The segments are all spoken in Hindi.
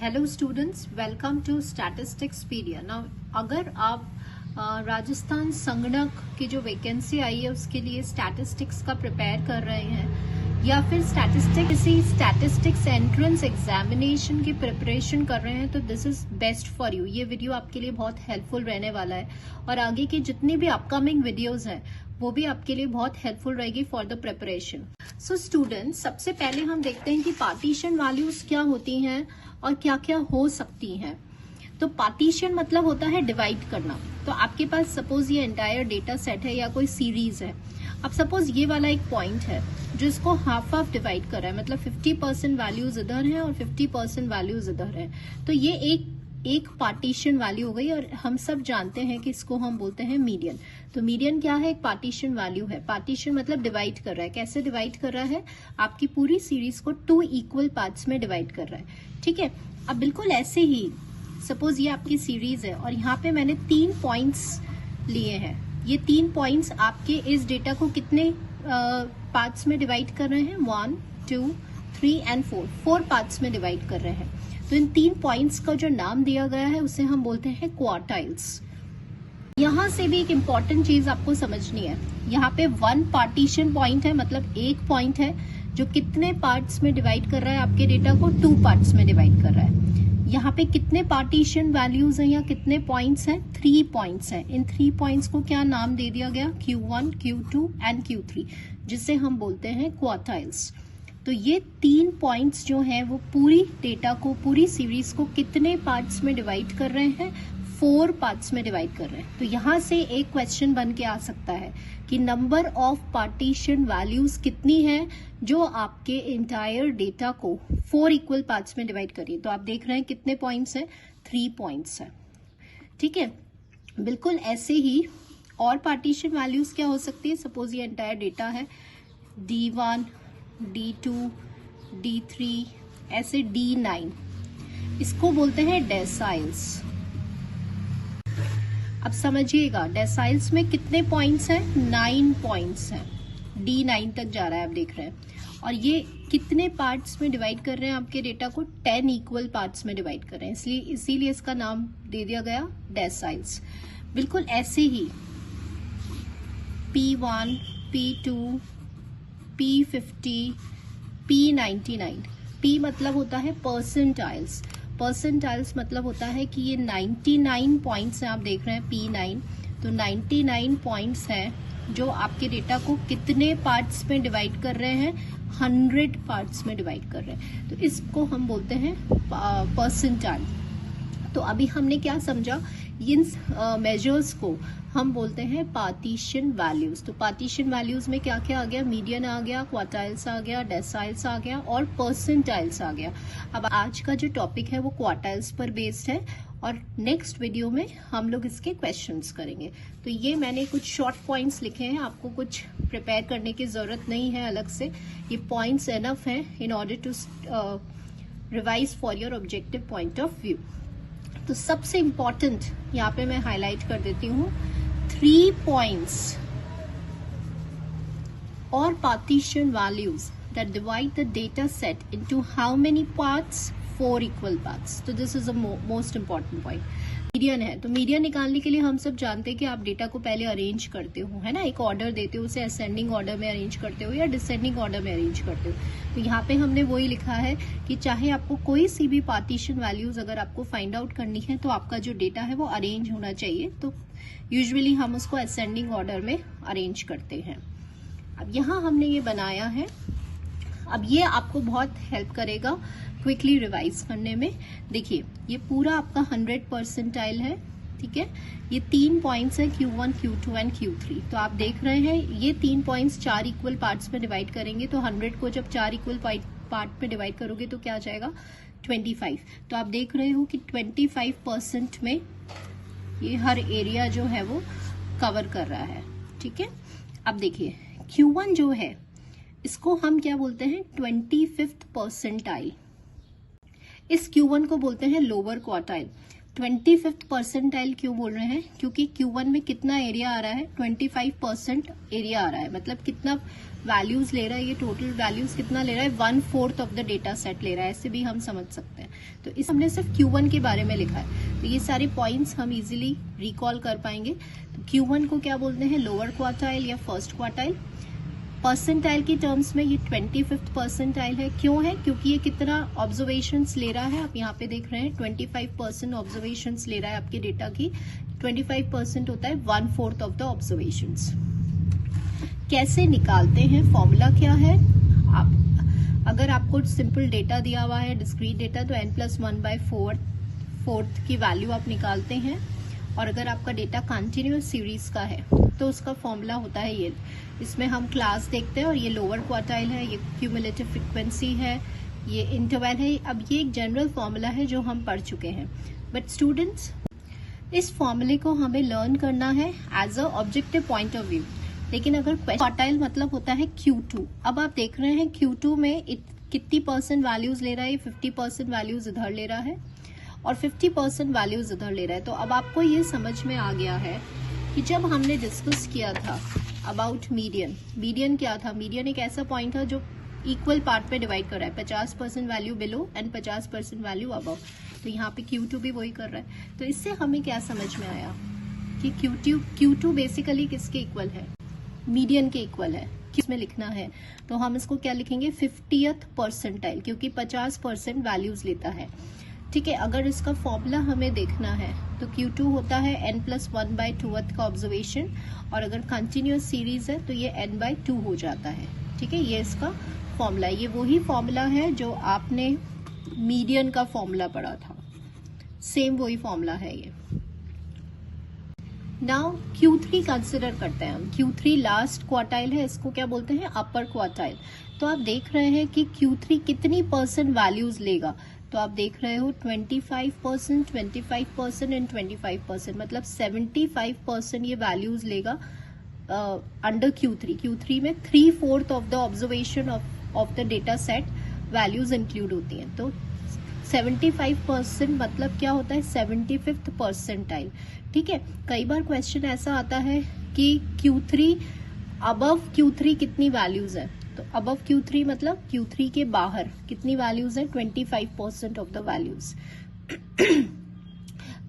Hello students, welcome to statistics pedia. Now अगर आप राजस्थान संगणक की जो वैकेंसी आई है उसके लिए स्टैटिस्टिक्स का प्रिपेयर कर रहे हैं या फिर स्टैटिस्टिक्स एंट्रेंस एग्जामिनेशन की प्रिपरेशन कर रहे हैं तो this is best for you. ये वीडियो आपके लिए बहुत हेल्पफुल रहने वाला है और आगे की जितनी भी अपकमिंग वीडियोज हैं वो भी आपके लिए बहुत हेल्पफुल रहेगी for the preparation. So students, सबसे पहले हम देखते हैं कि पार्टीशन वैल्यूज क्या होती हैं और क्या क्या हो सकती हैं। तो पार्टीशन मतलब होता है डिवाइड करना। तो आपके पास सपोज ये एंटायर डेटा सेट है या कोई सीरीज है। अब सपोज ये वाला एक पॉइंट है जो इसको हाफ हाफ डिवाइड कर रहा है, मतलब 50% वैल्यूज इधर है और 50% वैल्यूज इधर है। तो ये एक पार्टीशन वैल्यू हो गई और हम सब जानते हैं कि इसको हम बोलते हैं मीडियन। तो मीडियन क्या है? एक पार्टीशन वैल्यू है। पार्टीशन मतलब डिवाइड कर रहा है। कैसे डिवाइड कर रहा है? आपकी पूरी सीरीज को 2 इक्वल पार्ट्स में डिवाइड कर रहा है। ठीक है। अब बिल्कुल ऐसे ही सपोज ये आपकी सीरीज है और यहाँ पे मैंने 3 पॉइंट्स लिए हैं। ये 3 पॉइंट्स आपके इस डेटा को कितने पार्ट्स में डिवाइड कर रहे हैं? 1, 2, 3 एंड 4 पार्ट्स में डिवाइड कर रहे हैं। तो इन 3 पॉइंट्स का जो नाम दिया गया है उसे हम बोलते हैं क्वार्टाइल्स। यहाँ से भी एक इम्पॉर्टेंट चीज आपको समझनी है। यहाँ पे 1 पार्टीशन पॉइंट है, मतलब एक पॉइंट है जो कितने पार्ट्स में डिवाइड कर रहा है? आपके डेटा को 2 पार्ट्स में डिवाइड कर रहा है। यहाँ पे कितने पार्टीशन वैल्यूज हैं या कितने पॉइंट्स हैं? 3 पॉइंट्स हैं। इन 3 पॉइंट्स को क्या नाम दे दिया गया? Q1, Q2 एंड Q3, जिसे हम बोलते हैं क्वार्टाइल्स। तो ये 3 पॉइंट्स जो हैं वो पूरी डेटा को, पूरी सीरीज को कितने पार्ट्स में डिवाइड कर रहे हैं? 4 पार्ट्स में डिवाइड कर रहे हैं। तो यहाँ से एक क्वेश्चन बन के आ सकता है कि नंबर ऑफ पार्टीशन वैल्यूज कितनी है जो आपके इंटायर डेटा को 4 इक्वल पार्ट्स में डिवाइड करिए। तो आप देख रहे हैं कितने पॉइंट्स हैं? 3 पॉइंट्स हैं। ठीक है। बिल्कुल ऐसे ही और पार्टीशन वैल्यूज क्या हो सकती है? सपोज ये एंटायर डेटा है, D1, D2, D3, ऐसे D9, इसको बोलते हैं डेसाइल्स। अब समझिएगा, डेसाइल्स में कितने पॉइंट्स हैं? 9 पॉइंट्स हैं। D9 तक जा रहा है, आप देख रहे हैं। और ये कितने पार्ट्स में डिवाइड कर रहे हैं? आपके डेटा को 10 इक्वल पार्ट्स में डिवाइड कर रहे हैं, इसीलिए इसका नाम दे दिया गया डेसाइल्स। बिल्कुल ऐसे ही P1, P2, P50, P99। P मतलब होता है परसेंटाइल्स। परसेंटाइल्स मतलब होता है कि ये 99 पॉइंट्स हैं। आप देख रहे हैं P9, तो 99 पॉइंट्स हैं जो आपके डेटा को कितने पार्ट्स में डिवाइड कर रहे हैं? 100 पार्ट्स में डिवाइड कर रहे हैं। तो इसको हम बोलते हैं परसेंटाइल। तो अभी हमने क्या समझा? इन मेजर्स को हम बोलते हैं पार्टीशन वैल्यूज। तो पार्टीशन वैल्यूज में क्या क्या आ गया? मीडियन आ गया, क्वार्टाइल्स आ गया, डेसाइल्स आ गया और परसेंटाइल्स आ गया। अब आज का जो टॉपिक है वो क्वार्टाइल्स पर बेस्ड है और नेक्स्ट वीडियो में हम लोग इसके क्वेश्चंस करेंगे। तो ये मैंने कुछ शॉर्ट पॉइंट्स लिखे हैं, आपको कुछ प्रिपेयर करने की जरूरत नहीं है अलग से। ये पॉइंट्स एनफ हैं in order to revise for your objective point of view. तो सबसे इंपॉर्टेंट यहाँ पे मैं हाईलाइट कर देती हूँ, 3 पॉइंट्स और partition values that divide the data set into how many parts? 4 equal parts. तो this is the most important point. Median है, तो मीडियन निकालने के लिए हम सब जानते हैं कि आप डेटा को पहले अरेंज करते हो, है ना, एक ऑर्डर देते हो, उसे असेंडिंग ऑर्डर में अरेंज करते हो या डिसेंडिंग ऑर्डर में अरेंज करते हो। तो यहाँ पे हमने वही लिखा है कि चाहे आपको कोई सी भी पार्टीशन वैल्यूज अगर आपको फाइंड आउट करनी है तो आपका जो डेटा है वो अरेंज होना चाहिए। तो यूजुअली हम उसको असेंडिंग ऑर्डर में अरेंज करते हैं। अब यहाँ हमने ये बनाया है। अब ये आपको बहुत हेल्प करेगा क्विकली रिवाइज करने में। देखिए, ये पूरा आपका 100 परसेंटाइल है। ठीक है। ये 3 पॉइंट्स हैं, Q1, Q2 एंड Q3। तो आप देख रहे हैं ये 3 पॉइंट्स 4 इक्वल पार्ट्स में डिवाइड करेंगे तो 100 को जब 4 इक्वल पार्ट में डिवाइड करोगे तो क्या आ जाएगा? 25। तो आप देख रहे हो कि 25% में ये हर एरिया जो है वो कवर कर रहा है। ठीक है। अब देखिए, Q1 जो है इसको हम क्या बोलते हैं? 25th percentile. इस Q1 को बोलते हैं लोअर क्वार्टाइल। 25th परसेंटाइल क्यों बोल रहे हैं? क्योंकि Q1 में कितना एरिया आ रहा है? 25% एरिया आ रहा है, मतलब कितना वैल्यूज ले रहा है, ये टोटल वैल्यूज कितना ले रहा है? 1/4 ऑफ द डेटा सेट ले रहा है, ऐसे भी हम समझ सकते हैं। तो इस हमने सिर्फ Q1 के बारे में लिखा है, तो ये सारे पॉइंट्स हम इजीली रिकॉल कर पाएंगे। तो Q1 को क्या बोलते हैं? लोअर क्वार्टाइल या फर्स्ट क्वार्टाइल। परसेंटाइल की टर्म्स में ये 25th परसेंटाइल है। क्यों है? क्योंकि ये कितना ऑब्जर्वेशंस ले रहा है, आप यहाँ पे देख रहे हैं 25% ऑब्जर्वेशंस ले रहा है आपके डेटा की। 25% होता है 1/4 ऑफ द ऑब्जर्वेशंस। कैसे निकालते हैं? फॉर्मूला क्या है? अगर आपको सिंपल डेटा दिया हुआ है, डिस्क्रीट डेटा, तो n+1/4 की वैल्यू आप निकालते हैं। और अगर आपका डेटा कंटिन्यूअस सीरीज का है तो उसका फॉर्मूला होता है ये। इसमें हम क्लास देखते हैं, और ये लोअर क्वार्टाइल है, ये क्यूमुलेटिव फ्रीक्वेंसी है, ये इंटरवल है। अब ये एक जनरल फॉर्मूला है जो हम पढ़ चुके हैं, बट स्टूडेंट्स इस फॉर्मूले को हमें लर्न करना है as a objective point of view. लेकिन अगर क्वार्टाइल मतलब होता है Q2, अब आप देख रहे हैं Q2 में कितनी परसेंट वैल्यूज ले रहा है? 50% वैल्यूज इधर ले रहा है और 50% वैल्यूज इधर ले रहा है। तो अब आपको ये समझ में आ गया है कि जब हमने डिस्कस किया था अबाउट मीडियन क्या था? मीडियन एक ऐसा पॉइंट था जो इक्वल पार्ट पे डिवाइड कर रहा है, 50% value below and 50% value above. तो यहाँ पे Q2 भी वही कर रहा है। तो इससे हमें क्या समझ में आया कि Q2 बेसिकली किसके इक्वल है? मीडियन के इक्वल है। किसमें लिखना है? तो हम इसको क्या लिखेंगे? 50th परसेंटाइल, क्योंकि 50% वैल्यूज लेता है। ठीक है, अगर इसका फॉर्मूला हमें देखना है तो Q2 होता है n+1/2 का ऑब्जर्वेशन, और अगर कंटिन्यूअस सीरीज है तो ये n/2 हो जाता है। ठीक है, ये इसका फॉर्मूला है। ये वही फॉर्मूला है जो आपने मीडियन का फॉर्मूला पढ़ा था, सेम वही फॉर्मूला है ये। नाउ Q3 कंसिडर करते हैं हम। Q3 लास्ट क्वार्टाइल है, इसको क्या बोलते हैं? अपर क्वार्टाइल। तो आप देख रहे हैं कि Q3 कितनी परसेंट वैल्यूज लेगा? तो आप देख रहे हो 25%, 25% एंड 25%, मतलब 75% ये वैल्यूज लेगा अंडर Q3 में 3/4 of the observation of the data set values include होती हैं। तो 75% मतलब क्या होता है? 75th percentile. ठीक है, कई बार क्वेश्चन ऐसा आता है कि अबव Q3 कितनी वैल्यूज है? तो अबव Q3 मतलब Q3 के बाहर कितनी वैल्यूज है? 25% ऑफ द वैल्यूज।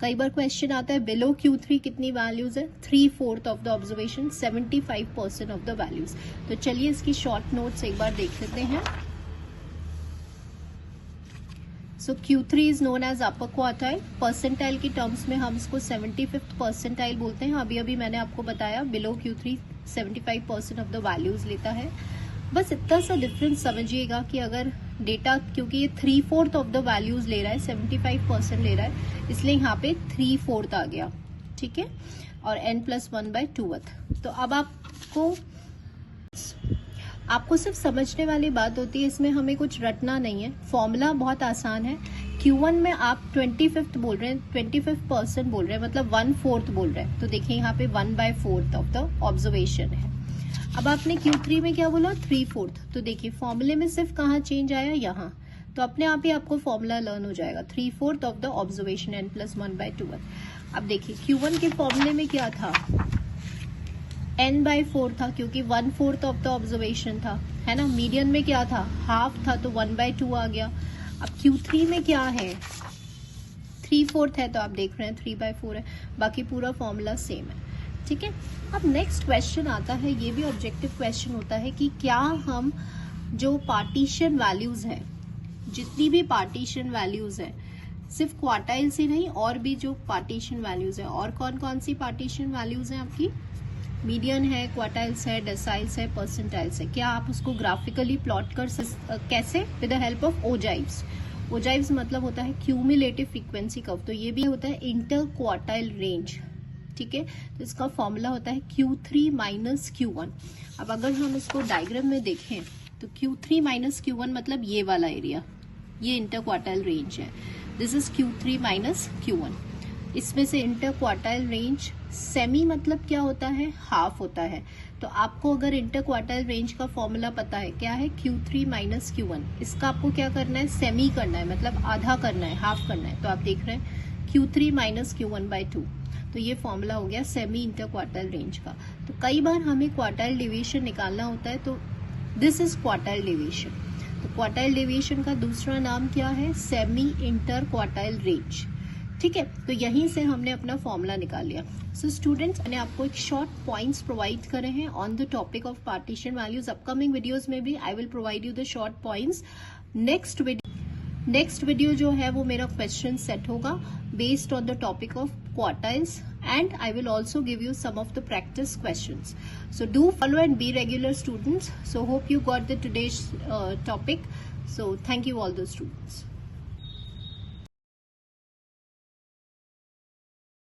कई बार क्वेश्चन आता है बिलो Q3 कितनी वैल्यूज है? 3/4 of the observation, 75% of the values. तो चलिए इसकी शॉर्ट नोट्स एक बार देख लेते हैं। So Q3 is known as upper quartile. Percentile की टर्म्स में हम इसको 75th परसेंटाइल बोलते हैं। अभी मैंने आपको बताया below Q3 75% of the values लेता है। बस इतना सा डिफरेंस समझिएगा कि अगर डेटा, क्योंकि ये 3/4 ऑफ द वैल्यूज ले रहा है, 75% ले रहा है, इसलिए यहाँ पे 3/4 आ गया। ठीक है, और n+1/2। तो अब आपको सिर्फ समझने वाली बात होती है, इसमें हमें कुछ रटना नहीं है। फॉर्मूला बहुत आसान है। Q1 में आप 25th बोल रहे हैं, 25% बोल रहे हैं, मतलब 1/4 बोल रहे हैं। तो देखिए यहाँ पे 1/4 ऑफ द ऑब्जर्वेशन है। अब आपने Q3 में क्या बोला? 3/4। तो देखिए फॉर्मूले में सिर्फ कहाँ चेंज आया? यहाँ। तो अपने आप ही आपको फॉर्मूला लर्न हो जाएगा। 3/4 ऑफ द ऑब्जर्वेशन n+1/2। अब देखिए Q1 के फॉर्मूले में क्या था? n/4 था, क्योंकि 1/4 ऑफ द ऑब्जर्वेशन था, है ना। मीडियन में क्या था? हाफ था, तो 1/2 आ गया। अब Q3 में क्या है? 3/4 है, तो आप देख रहे हैं 3/4 है। बाकी पूरा फॉर्मूला सेम है। ठीक है, अब नेक्स्ट क्वेश्चन आता है, ये भी ऑब्जेक्टिव क्वेश्चन होता है कि क्या हम जो पार्टीशन वैल्यूज है, जितनी भी पार्टीशन वैल्यूज है, सिर्फ क्वार्टाइल से नहीं, और भी जो पार्टीशन वैल्यूज है, और कौन कौन सी पार्टीशन वैल्यूज है आपकी? मीडियन है, क्वार्टाइल्स है, डेसाइल्स है, परसेंटाइल्स है। क्या आप उसको ग्राफिकली प्लॉट कर कैसे? With the help of ogives. Ogives मतलब होता है क्यूमुलेटिव फ्रीक्वेंसी कर्व। तो ये भी होता है इंटर क्वार्टाइल रेंज। ठीक है, तो इसका फॉर्मूला होता है Q3 माइनस Q1। अब अगर हम इसको डायग्राम में देखें तो Q3 माइनस Q1 मतलब ये वाला एरिया, ये इंटर क्वार्टाइल रेंज है। This is Q3 minus Q1। इसमें से इंटर क्वार्टाइल रेंज, सेमी मतलब क्या होता है? हाफ होता है। तो आपको अगर इंटर क्वार्टाइल रेंज का फॉर्मूला पता है, क्या है? Q3 minus Q1। इसका आपको क्या करना है? सेमी करना है, मतलब आधा करना है, हाफ करना है। तो आप देख रहे हैं Q3 माइनस Q1/2। तो ये फॉर्मूला हो गया सेमी इंटर क्वार्टाइल रेंज का। तो कई बार हमें क्वार्टाइल डेविएशन निकालना होता है, तो दिस इज क्वार्टाइल डेविएशन। तो क्वार्टाइल डेविएशन का दूसरा नाम क्या है? Semi inter quartile range. ठीक है, तो यहीं से हमने अपना फॉर्मूला निकाल लिया। सो स्टूडेंट्स, मैंने आपको एक शॉर्ट पॉइंट्स प्रोवाइड करे हैं on the topic of partition values. Upcoming videos में भी I will provide you the short points. Next video जो है वो मेरा क्वेश्चन सेट होगा based on the topic of quartiles, and I will also give you some of the practice questions. So do follow and be regular students. So hope you got the today's topic. So thank you all the students.